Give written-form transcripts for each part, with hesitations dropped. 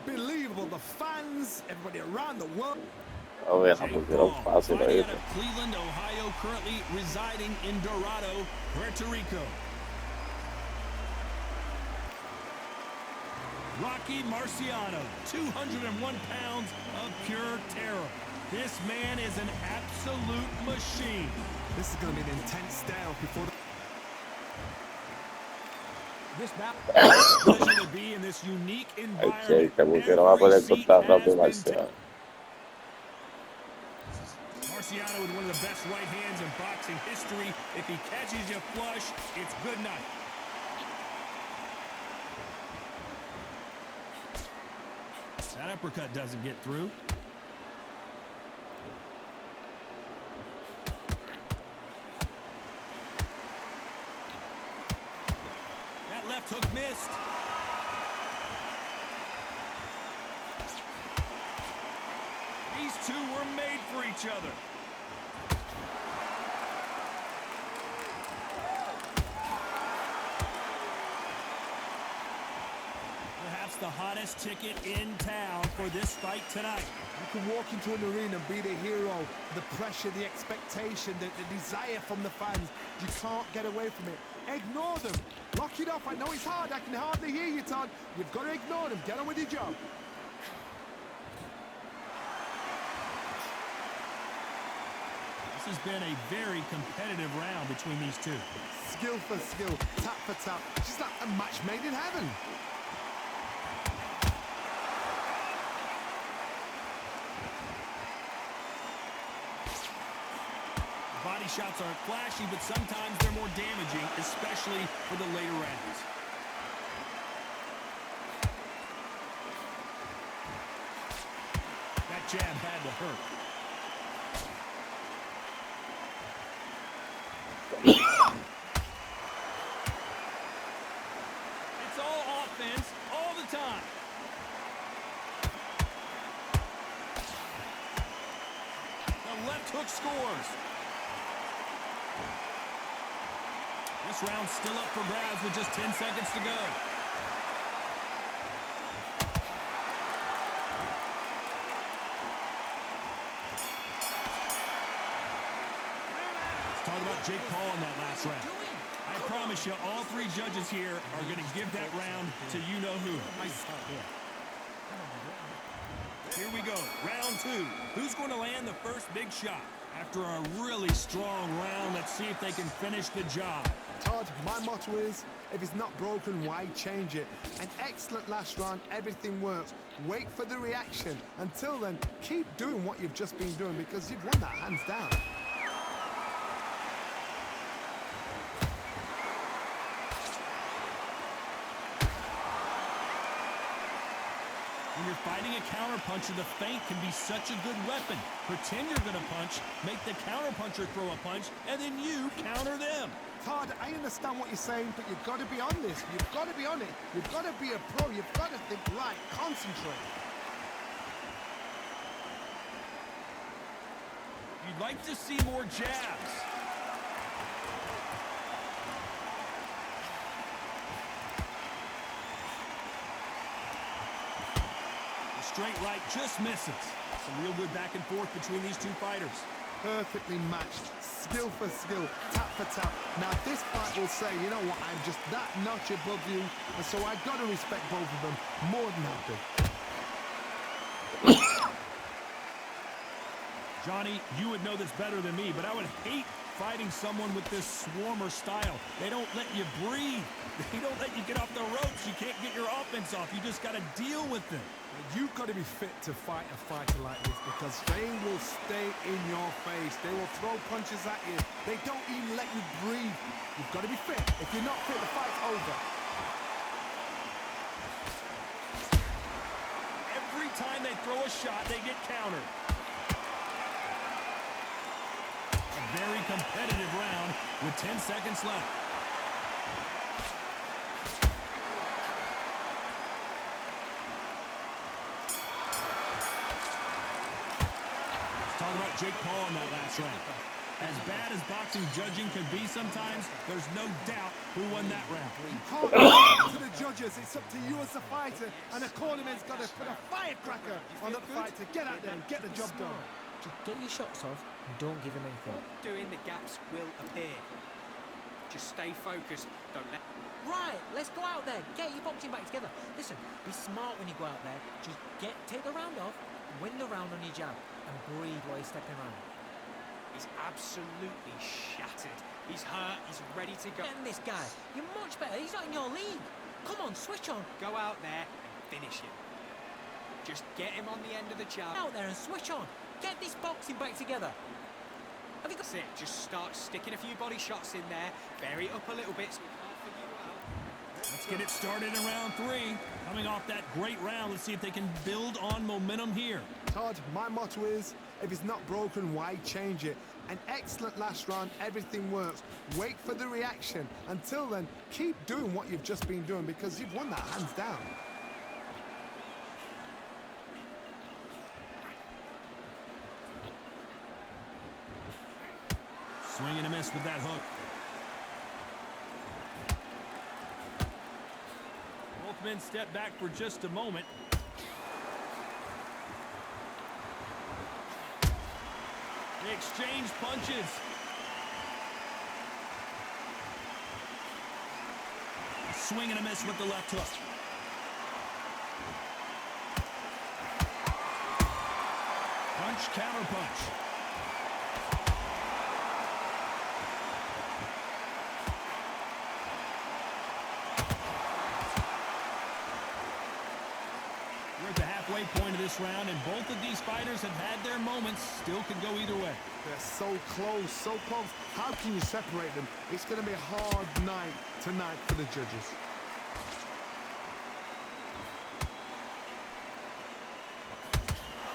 Unbelievable. The fans, everybody around the world. Oh, yeah, Jake I'm Paul, fácil fighting ahí. out of Cleveland, Ohio, currently residing in Dorado, Puerto Rico. Rocky Marciano, 201 pounds of pure terror. This man is an absolute machine. This is going to be an intense stare before the... This pleasure to be in this unique environment. Como que no va a poder Every seat cortar has rápido been Marcial. Marciano with one of the best right hands in boxing history. If he catches you flush, it's good night. That uppercut doesn't get through. That left hook missed. These two were made for each other. Perhaps the hottest ticket in town for this fight tonight. You can walk into an arena and be the hero. The pressure, the expectation, the desire from the fans. You can't get away from it. Ignore them. Lock it off. I know it's hard. I can hardly hear you, Todd. You've got to ignore them. Get on with your job. This has been a very competitive round between these two. Skill for skill, tap for tap. Just like a match made in heaven. Body shots aren't flashy, but sometimes they're more damaging, especially for the later rounds. That jab had to hurt. It's all offense all the time. The left hook scores. This round's still up for grabs with just 10 seconds to go. Let's talk about Jake Paul in that last round. I promise you, all three judges here are going to give that round to you-know-who. Here we go, round two. Who's going to land the first big shot? After a really strong round, let's see if they can finish the job. Todd, my motto is, if it's not broken, why change it? An excellent last round, everything works. Wait for the reaction. Until then, keep doing what you've just been doing because you've won that hands down. When you're fighting a counterpuncher, the feint can be such a good weapon. Pretend you're going to punch, make the counterpuncher throw a punch, and then you counter them. Todd, I understand what you're saying, but you've got to be on this. You've got to be on it. You've got to be a pro. You've got to think right. Concentrate. You'd like to see more jabs. The straight right just misses. Some real good back and forth between these two fighters. Perfectly matched. Skill for skill, tap for tap. Now this fight will say, you know what, I'm just that notch above you, and so I got to respect both of them more than happy. Johnny, you would know this better than me, but I would hate fighting someone with this swarmer style. They don't let you breathe. They don't let you get off the ropes. You can't get your offense off. You just got to deal with them. You've got to be fit to fight a fighter like this because they will stay in your face. They will throw punches at you. They don't even let you breathe. You've got to be fit. If you're not fit, the fight's over. Every time they throw a shot, they get countered. A very competitive round with 10 seconds left. Talk about Jake Paul in that last round. As bad as boxing judging can be sometimes, there's no doubt Who won that round? Can't leave it to the judges. It's up to you as a fighter, and the cornerman's got to put a firecracker on that fight to get out there and get the job done. Just get your shots off and don't give him anything. Doing the gaps will appear. Just stay focused. Don't let. Right, let's go out there. Get your boxing back together. Listen, be smart when you go out there. Just take the round off, win the round on your jab, and breathe while you're stepping around. He's absolutely shattered. He's hurt. He's ready to go. And this guy, you're much better. He's not in your league. Come on, switch on. Go out there and finish him. Just get him on the end of the jab. Out there and switch on. Get this boxing back together. Have you got... That's it. Just start sticking a few body shots in there. Vary it up a little bit so we can't figure you out. Let's get it started in round 3. Coming off that great round, let's see if they can build on momentum here. Todd, my motto is, if it's not broken, why change it? An excellent last round, everything works. Wait for the reaction. Until then, keep doing what you've just been doing because you've won that hands down. Swing and a miss with that hook. Both men step back for just a moment. They exchange punches. A swing and a miss with the left hook. Punch, counter punch. We're at the halfway point of this round, and both of these fighters have had their moments. Still could go either way. They're so close, so close. How can you separate them? It's going to be a hard night tonight for the judges.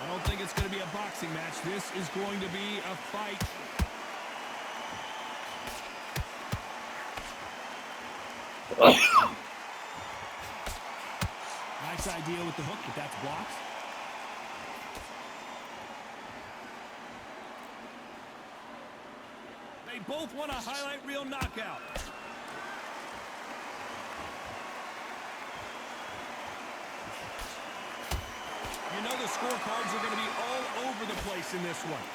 I don't think it's going to be a boxing match. This is going to be a fight. Nice idea with the hook, but that's blocked. They both want a highlight reel knockout. You know the scorecards are going to be all over the place in this one.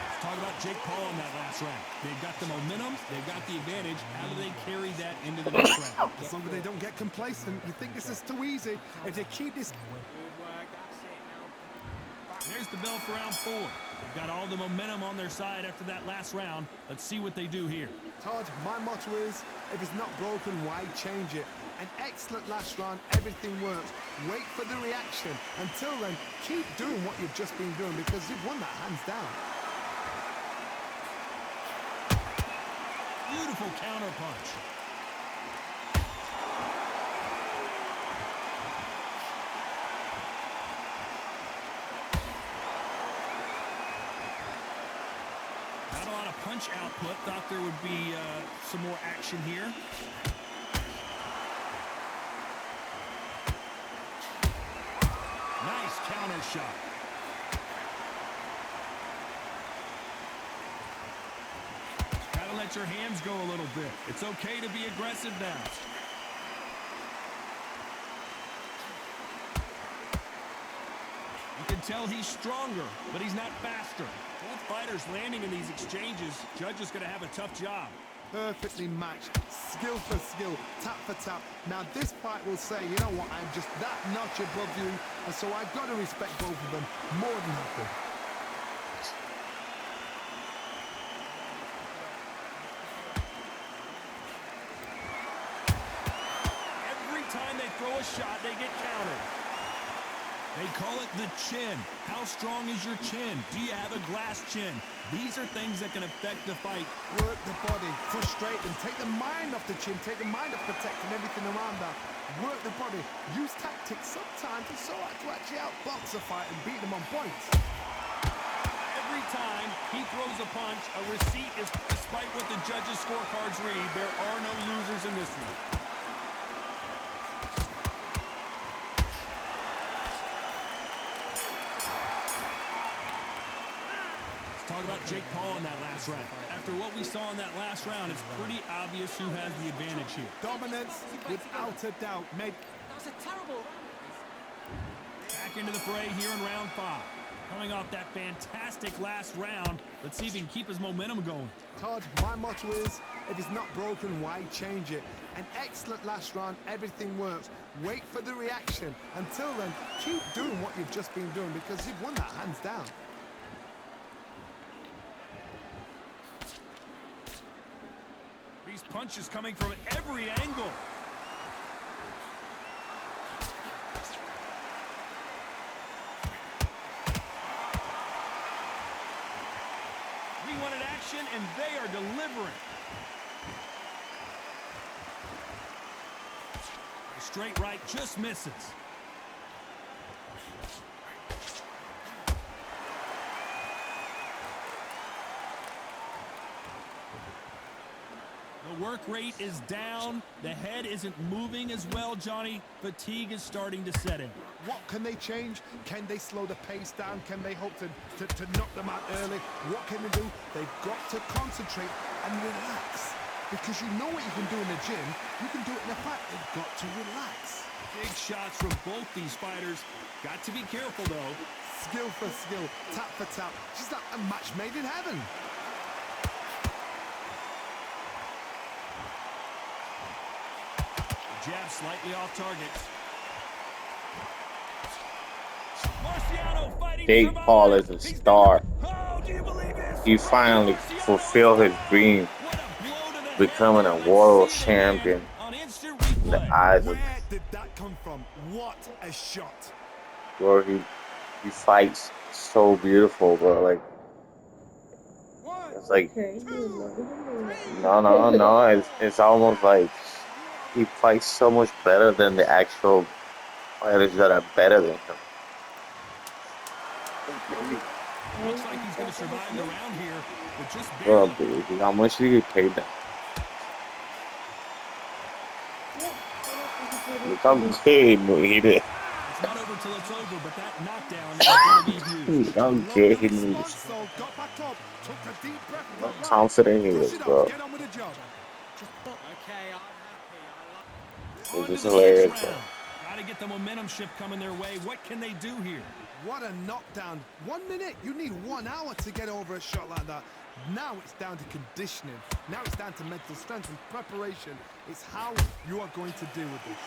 Let's talk about Jake Paul in that last round. They've got the momentum. They've got the advantage. How do they carry that into the next round? As long as they don't get complacent, you think this is too easy. If they keep this... Good work. That's it now. There's the bell for round 4. They've got all the momentum on their side after that last round. Let's see what they do here. Todd, my motto is, if it's not broken, why change it? An excellent last round, everything works. Wait for the reaction. Until then, keep doing what you've just been doing because you've won that hands down. Beautiful counter punch. Not a lot of punch output. Thought there would be some more action here. Nice counter shot. Gotta let your hands go a little bit. It's okay to be aggressive now. You can tell he's stronger, but he's not faster. Both fighters landing in these exchanges. Judge is going to have a tough job. Perfectly matched, skill for skill, tap for tap. Now this fight will say, you know what, I'm just that notch above you, and so I've got to respect both of them more than happy. Every time they throw a shot, they get countered. They call it the chin. How strong is your chin? Do you have a glass chin? These are things that can affect the fight. Work the body, frustrate them, take the mind off the chin, take the mind off protecting everything around that. Work the body, use tactics sometimes to so to actually outbox a fight and beat them on points. Every time he throws a punch, a receipt is, despite what the judges' scorecards read, there are no losers in this one. Jake Paul in that last round. After what we saw in that last round, it's pretty obvious who has the advantage here. Dominance, without a doubt. Made That's a terrible round. Back into the fray here in round 5. Coming off that fantastic last round, let's see if he can keep his momentum going. Todd, my motto is, if it's not broken, why change it? An excellent last round, everything works. Wait for the reaction. Until then, keep doing what you've just been doing because you've won that hands down. These punches coming from every angle. We wanted action, and they are delivering. A straight right just misses. The work rate is down. The head isn't moving as well, Johnny. Fatigue is starting to set in. What can they change? Can they slow the pace down? Can they hope to knock them out early? What can they do? They've got to concentrate and relax. Because you know what you can do in the gym. You can do it in a fight. They've got to relax. Big shots from both these fighters. Got to be careful, though. Skill for skill, tap for tap. Just like a match made in heaven. Jab slightly off target. Marciano fighting Jake survive. Paul is a He's star. Oh, do you believe this? He finally Marciano fulfilled his dream, What a blow to the becoming head. a Let's world see it again champion on instant in the replay. eyes of Where did that come from? What a shot. bro. He fights so beautiful, bro. Like it's like no. It's almost like he fights so much better than the actual fighters that are better than him. Looks like he's going to survive the round here, but just Bro, barely. dude, how much do you get paid now? Look how good he did. It's not over till it's over, but that knockdown is going to be huge. Dude, how Loved good the he response, moves. though. Got back up, took a deep breath. How Right. confident he Brush is, it bro. off, get on with the job. Okay, I'm happy. On It's to just the hilarious, next bro. round. Got to get the momentum shift coming their way. What can they do here? What a knockdown. 1 minute. You need 1 hour to get over a shot like that. Now it's down to conditioning. Now it's down to mental strength and preparation. It's how you are going to deal with this.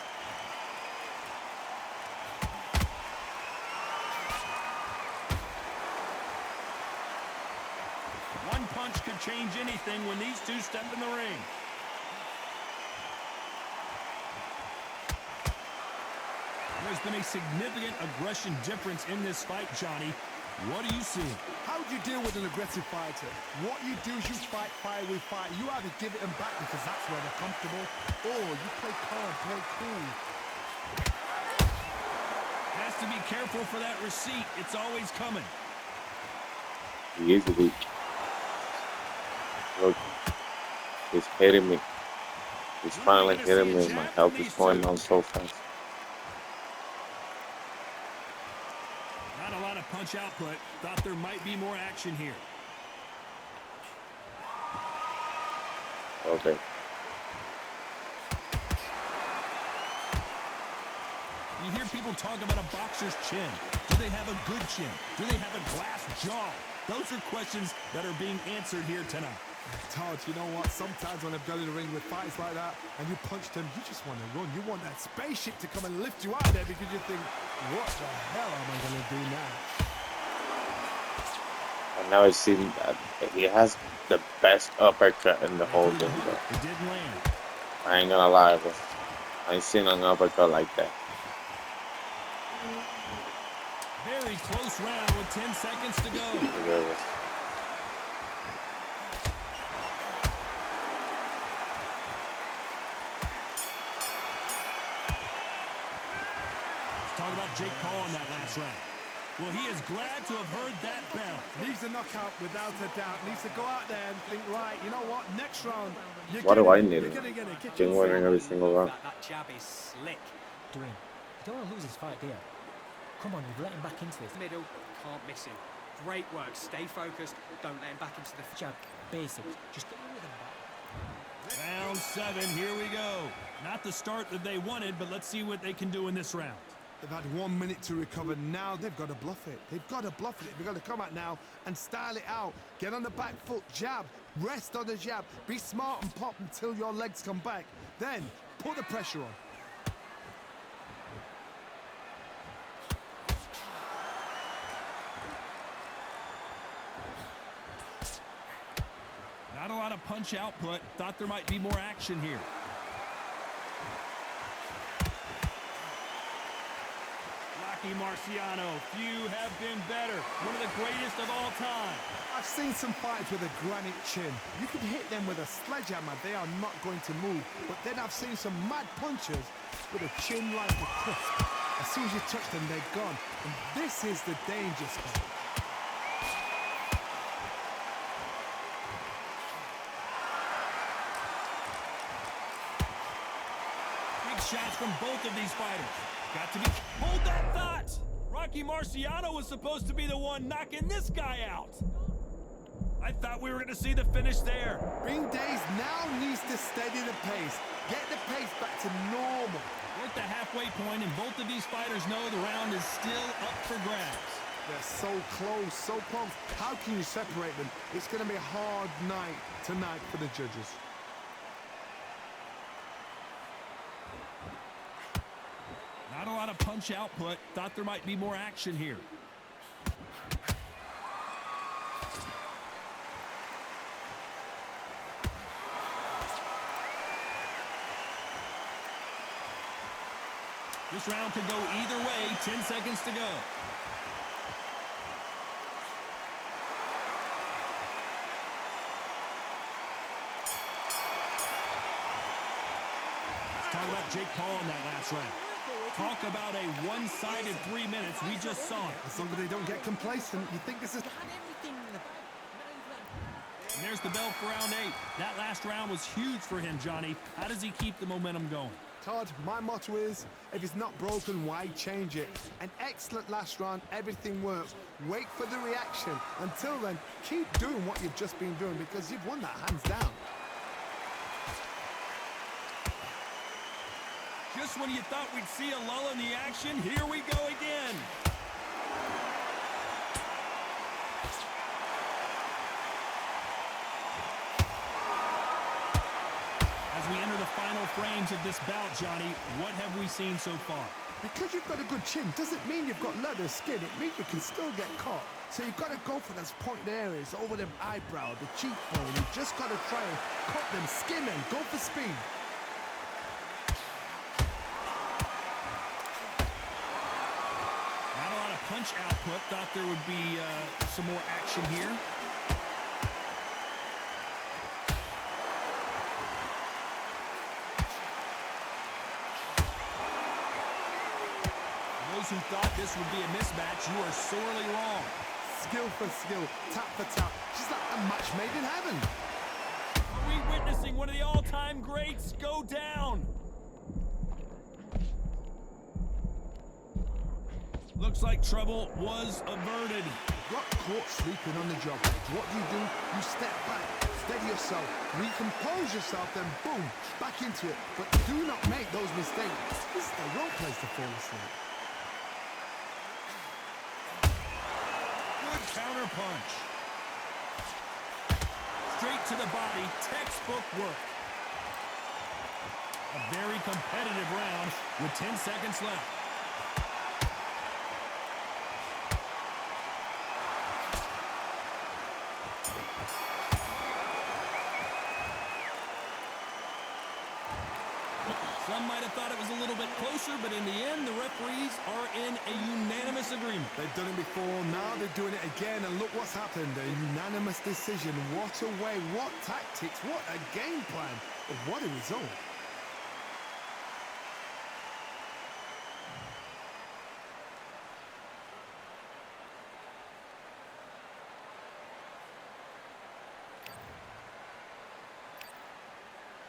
One punch could change anything when these two step in the ring. There's been a significant aggression difference in this fight, Johnny. What do you see? How do you deal with an aggressive fighter? What you do is you fight fire with fire. You either give it them back because that's where they're comfortable, or you play calm, play cool. Has to be careful for that receipt. It's always coming. He is weak. Look, he's hitting me. He's finally hitting me. My health is going down so fast. Not a lot of punch output. Thought there might be more action here. Okay. You hear people talk about a boxer's chin. Do they have a good chin? Do they have a glass jaw? Those are questions that are being answered here tonight. Todd, you know what? Sometimes when I've got in the ring with fights like that and you punch them, you just want to run. You want that spaceship to come and lift you out of there because you think, what the hell am I going to do now? And now it seems that he has the best uppercut in the whole thing, bro. It didn't land. I ain't gonna lie, bro. I ain't seen an uppercut like that. Very close round with 10 seconds to go. Look at this. Talk about Jake Paul in that last round. Well, he is glad to have heard that bell. Needs a knockout without a doubt. Needs to go out there and think, right, you know what? Next round, you're Why do I gonna- need you're it? gonna get it. Get Been your winning every single round. That jab is slick. Dwayne, you don't want to lose this fight, do you? Come on, you've let him back into this. Middle, can't miss him. Great work. Stay focused. Don't let him back into the... Jab, basics. Just get your rhythm back. Round 7, here we go. Not the start that they wanted, but let's see what they can do in this round. They've had 1 minute to recover. Now they've got to bluff it. They've got to bluff it. They've got to come out now and style it out. Get on the back foot, jab, rest on the jab. Be smart and pop until your legs come back. Then put the pressure on. Not a lot of punch output. Thought there might be more action here. Rocky Marciano, few have been better. One of the greatest of all time. I've seen some fighters with a granite chin. You can hit them with a sledgehammer. They are not going to move. But then I've seen some mad punchers with a chin like a crisp. As soon as you touch them, they're gone. And this is the danger spot. Shots from both of these fighters. Got to be... Hold that thought! Rocky Marciano was supposed to be the one knocking this guy out. I thought we were going to see the finish there. Bing Days now needs to steady the pace. Get the pace back to normal. We're at the halfway point, and both of these fighters know the round is still up for grabs. They're so close, so pumped. How can you separate them? It's going to be a hard night tonight for the judges. Not a lot of punch output. Thought there might be more action here. This round could go either way. 10 seconds to go. Let's talk about Jake Paul in that last round. Talk about a one-sided 3 minutes. We just saw it. As long as they don't get complacent, you think this is... You had everything in the bag. Now you've let... And there's the bell for round 8. That last round was huge for him, Johnny. How does he keep the momentum going? Todd, my motto is, if it's not broken, why change it? An excellent last round, everything works. Wait for the reaction. Until then, keep doing what you've just been doing because you've won that hands down. Just when you thought we'd see a lull in the action, here we go again. As we enter the final frames of this bout, Johnny, what have we seen so far? Because you've got a good chin doesn't mean you've got leather skin. It means you can still get caught. So you've got to go for those pointed areas over the eyebrow, the cheekbone. You've just got to try and cut them, skim them, go for speed. Punch output. Thought there would be some more action here. Those who thought this would be a mismatch, you are sorely wrong. Skill for skill, tap for tap. Just like a match made in heaven. Are we witnessing one of the all-time greats go down? Looks like trouble was averted. Got caught sleeping on the job. What do? You step back, steady yourself, recompose yourself, then boom, back into it. But do not make those mistakes. This is the wrong place to fall asleep. Good counter punch. Straight to the body, textbook work. A very competitive round with 10 seconds left. Some might have thought it was a little bit closer, but in the end, the referees are in a unanimous agreement. They've done it before, now they're doing it again, and look what's happened. A unanimous decision. What a way, what tactics, what a game plan. What a result.